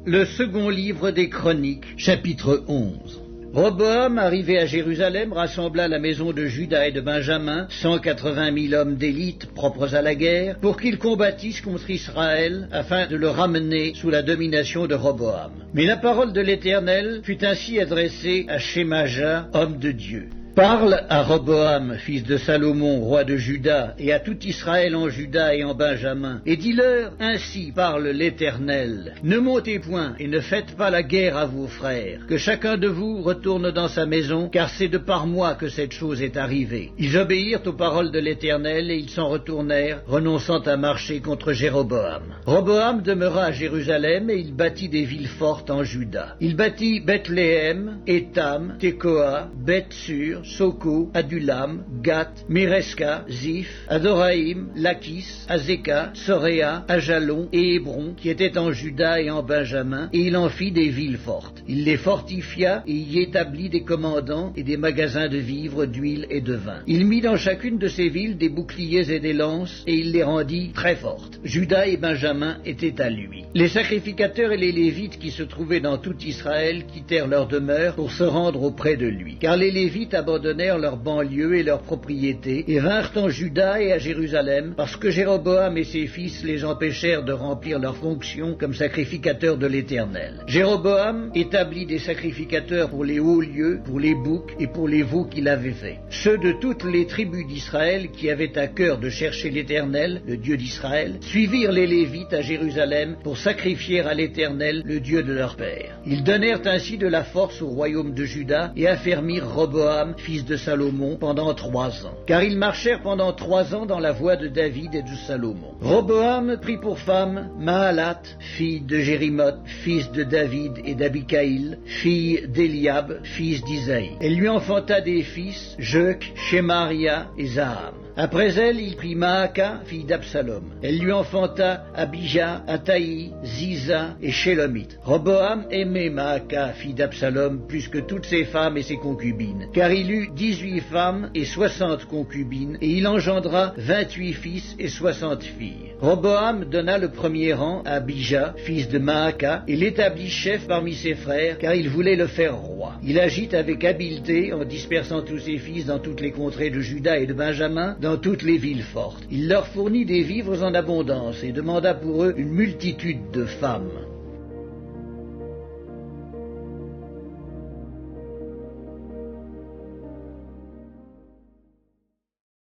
Le second livre des Chroniques, chapitre 11. Roboam, arrivé à Jérusalem, rassembla la maison de Juda et de Benjamin, 180 000 hommes d'élite propres à la guerre, pour qu'ils combattissent contre Israël, afin de le ramener sous la domination de Roboam. Mais la parole de l'Éternel fut ainsi adressée à Shemaja, homme de Dieu. Parle à Roboam, fils de Salomon, roi de Juda, et à tout Israël en Juda et en Benjamin, et dis-leur, ainsi parle l'Éternel. Ne montez point et ne faites pas la guerre à vos frères, que chacun de vous retourne dans sa maison, car c'est de par moi que cette chose est arrivée. Ils obéirent aux paroles de l'Éternel et ils s'en retournèrent, renonçant à marcher contre Jéroboam. Roboam demeura à Jérusalem et il bâtit des villes fortes en Juda. Il bâtit Bethléem, Étam, Tekoa, Beth-Sur, Soko, Adulam, Gath, Méresca, Ziph, Adoraïm, Lachis, Azeka, Soréa, Ajalon et Hébron, qui étaient en Juda et en Benjamin, et il en fit des villes fortes. Il les fortifia et y établit des commandants et des magasins de vivres, d'huile et de vin. Il mit dans chacune de ces villes des boucliers et des lances, et il les rendit très fortes. Juda et Benjamin étaient à lui. Les sacrificateurs et les Lévites qui se trouvaient dans tout Israël quittèrent leur demeure pour se rendre auprès de lui, car les Lévites abandonnèrent leurs banlieues et leurs propriétés et vinrent en Juda et à Jérusalem parce que Jéroboam et ses fils les empêchèrent de remplir leurs fonctions comme sacrificateurs de l'Éternel. Jéroboam établit des sacrificateurs pour les hauts lieux, pour les boucs et pour les veaux qu'il avait faits. Ceux de toutes les tribus d'Israël qui avaient à cœur de chercher l'Éternel, le Dieu d'Israël, suivirent les Lévites à Jérusalem pour sacrifier à l'Éternel, le Dieu de leur père. Ils donnèrent ainsi de la force au royaume de Juda et affermirent Roboam, fils de Salomon, pendant 3 ans. Car ils marchèrent pendant 3 ans dans la voie de David et de Salomon. Roboam prit pour femme Mahalat, fille de Jérimoth, fils de David et d'Abikaïl, fille d'Eliab, fils d'Isaïe. Elle lui enfanta des fils, Jeuc, Shemaria et Zaham. Après elle, il prit Maaka, fille d'Absalom. Elle lui enfanta Abijah, Ataï, Ziza et Shélomith. Roboam aimait Maaka, fille d'Absalom, plus que toutes ses femmes et ses concubines, car il eut 18 femmes et 60 concubines, et il engendra 28 fils et 60 filles. Roboam donna le premier rang à Abijah, fils de Maaka, et l'établit chef parmi ses frères, car il voulait le faire roi. Il agit avec habileté en dispersant tous ses fils dans toutes les contrées de Juda et de Benjamin, dans toutes les villes fortes. Il leur fournit des vivres en abondance et demanda pour eux une multitude de femmes.